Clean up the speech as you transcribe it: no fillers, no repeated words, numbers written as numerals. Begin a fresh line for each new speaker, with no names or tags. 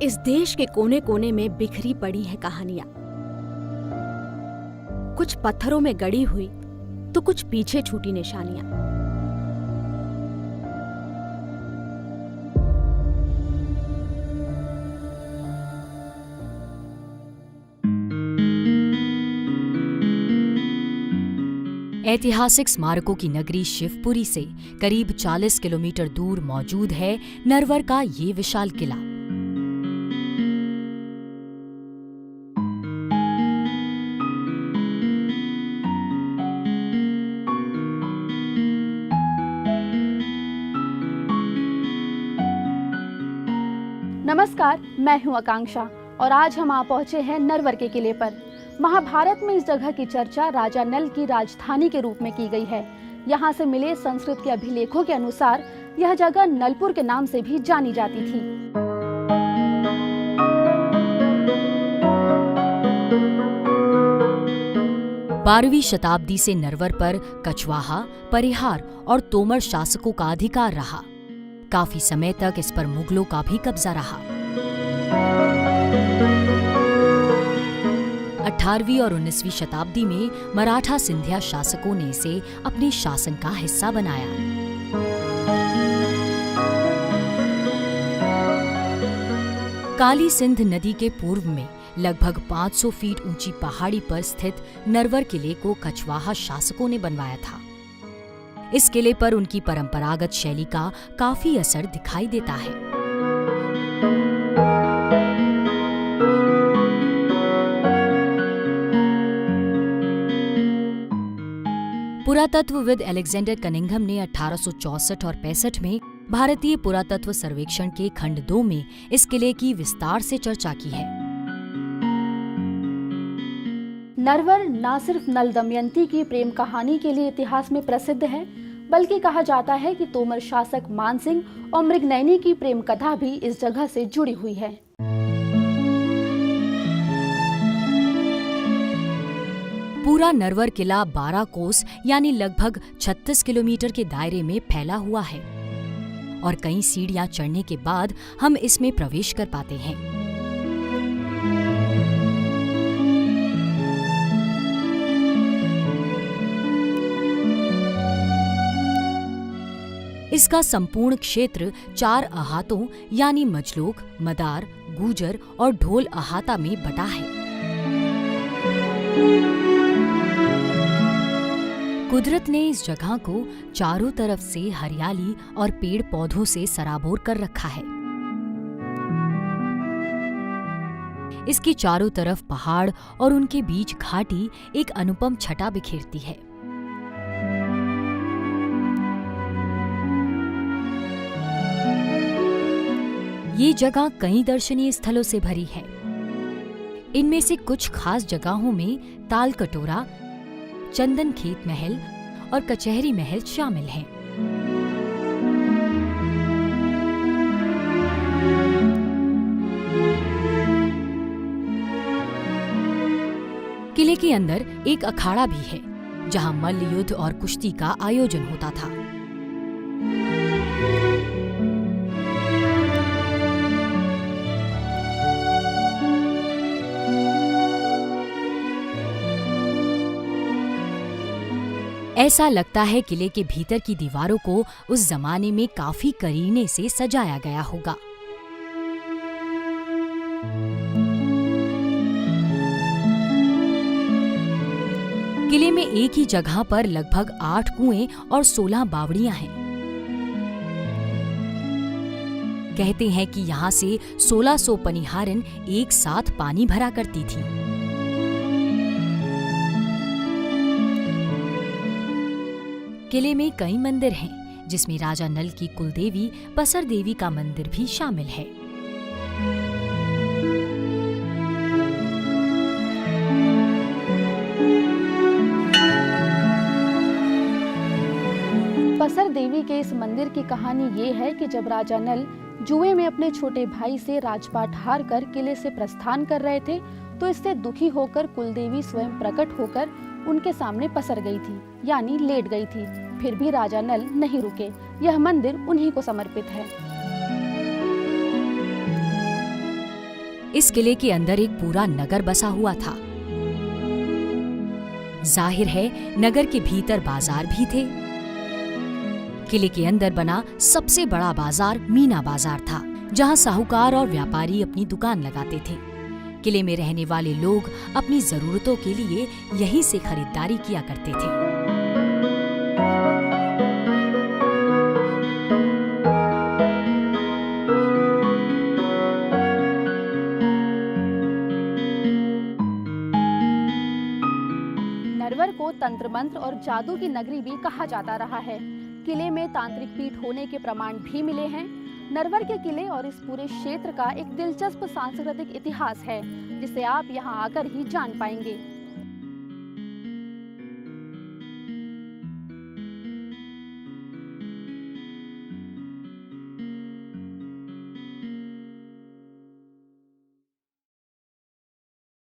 इस देश के कोने कोने में बिखरी पड़ी है कहानियां, कुछ पत्थरों में गड़ी हुई तो कुछ पीछे छूटी निशानियां।
ऐतिहासिक स्मारकों की नगरी शिवपुरी से करीब 40 किलोमीटर दूर मौजूद है नरवर का ये विशाल किला।
नमस्कार, मैं हूं आकांक्षा और आज हम आ पहुंचे हैं नरवर के किले पर। महाभारत में इस जगह की चर्चा राजा नल की राजधानी के रूप में की गई है। यहाँ से मिले संस्कृत के अभिलेखों के अनुसार यह जगह नलपुर के नाम से भी जानी जाती थी।
बारहवीं शताब्दी से नरवर पर कछवाहा, परिहार और तोमर शासकों का अधिकार रहा। काफी समय तक इस पर मुगलों का भी कब्जा रहा। 18वीं और 19वीं शताब्दी में मराठा सिंधिया शासकों ने इसे अपने शासन का हिस्सा बनाया। काली सिंध नदी के पूर्व में लगभग 500 फीट ऊंची पहाड़ी पर स्थित नरवर किले को कछवाहा शासकों ने बनवाया था। इस किले पर उनकी परंपरागत शैली का काफी असर दिखाई देता है। पुरातत्वविद अलेक्जेंडर कनिंघम ने 1864 और 65 में भारतीय पुरातत्व सर्वेक्षण के खंड 2 में इस किले की विस्तार से चर्चा की है।
नरवर न सिर्फ नल दमयंती की प्रेम कहानी के लिए इतिहास में प्रसिद्ध है, बल्कि कहा जाता है कि तोमर शासक मानसिंह और मृगनयनी की प्रेम कथा भी इस जगह से जुड़ी हुई है।
पूरा नरवर किला 12 कोस यानी लगभग 36 किलोमीटर के दायरे में फैला हुआ है और कई सीढ़ियां चढ़ने के बाद हम इसमें प्रवेश कर पाते हैं। इसका संपूर्ण क्षेत्र 4 अहातों यानी मजलोग, मदार, गूजर और ढोल अहाता में बटा है। कुदरत ने इस जगह को चारों तरफ से हरियाली और पेड़ पौधों से सराबोर कर रखा है। इसके चारों तरफ पहाड़ और उनके बीच घाटी एक अनुपम छटा बिखेरती है। ये जगह कई दर्शनीय स्थलों से भरी है। इनमें से कुछ खास जगहों में ताल कटोरा, चंदन खेत महल और कचहरी महल शामिल हैं। किले के अंदर एक अखाड़ा भी है, जहां मल्ल युद्ध और कुश्ती का आयोजन होता था। ऐसा लगता है किले के भीतर की दीवारों को उस जमाने में काफी करीने से सजाया गया होगा। किले में एक ही जगह पर लगभग 8 कुएं और 16 बावड़ियां हैं। कहते हैं कि यहाँ से 1600 पनिहारन एक साथ पानी भरा करती थी। किले में कई मंदिर हैं, जिसमें राजा नल की कुलदेवी पसर देवी का मंदिर भी शामिल है।
पसर देवी के इस मंदिर की कहानी ये है कि जब राजा नल जुए में अपने छोटे भाई से राजपाट हार कर किले से प्रस्थान कर रहे थे, तो इससे दुखी होकर कुलदेवी स्वयं प्रकट होकर उनके सामने पसर गई थी, यानी लेट गई थी। फिर भी राजा नल नहीं रुके। यह मंदिर उन्हीं को समर्पित है।
इस किले के अंदर एक पूरा नगर बसा हुआ था। जाहिर है नगर के भीतर बाजार भी थे। किले के अंदर बना सबसे बड़ा बाजार मीना बाजार था, जहां साहूकार और व्यापारी अपनी दुकान लगाते थे। किले में रहने वाले लोग अपनी जरूरतों के लिए यहीं से खरीदारी किया करते थे।
नरवर को तंत्र मंत्र और जादू की नगरी भी कहा जाता रहा है। किले में तांत्रिक पीठ होने के प्रमाण भी मिले हैं। नरवर के किले और इस पूरे क्षेत्र का एक दिलचस्प सांस्कृतिक इतिहास है, जिसे आप यहाँ आकर ही जान पाएंगे।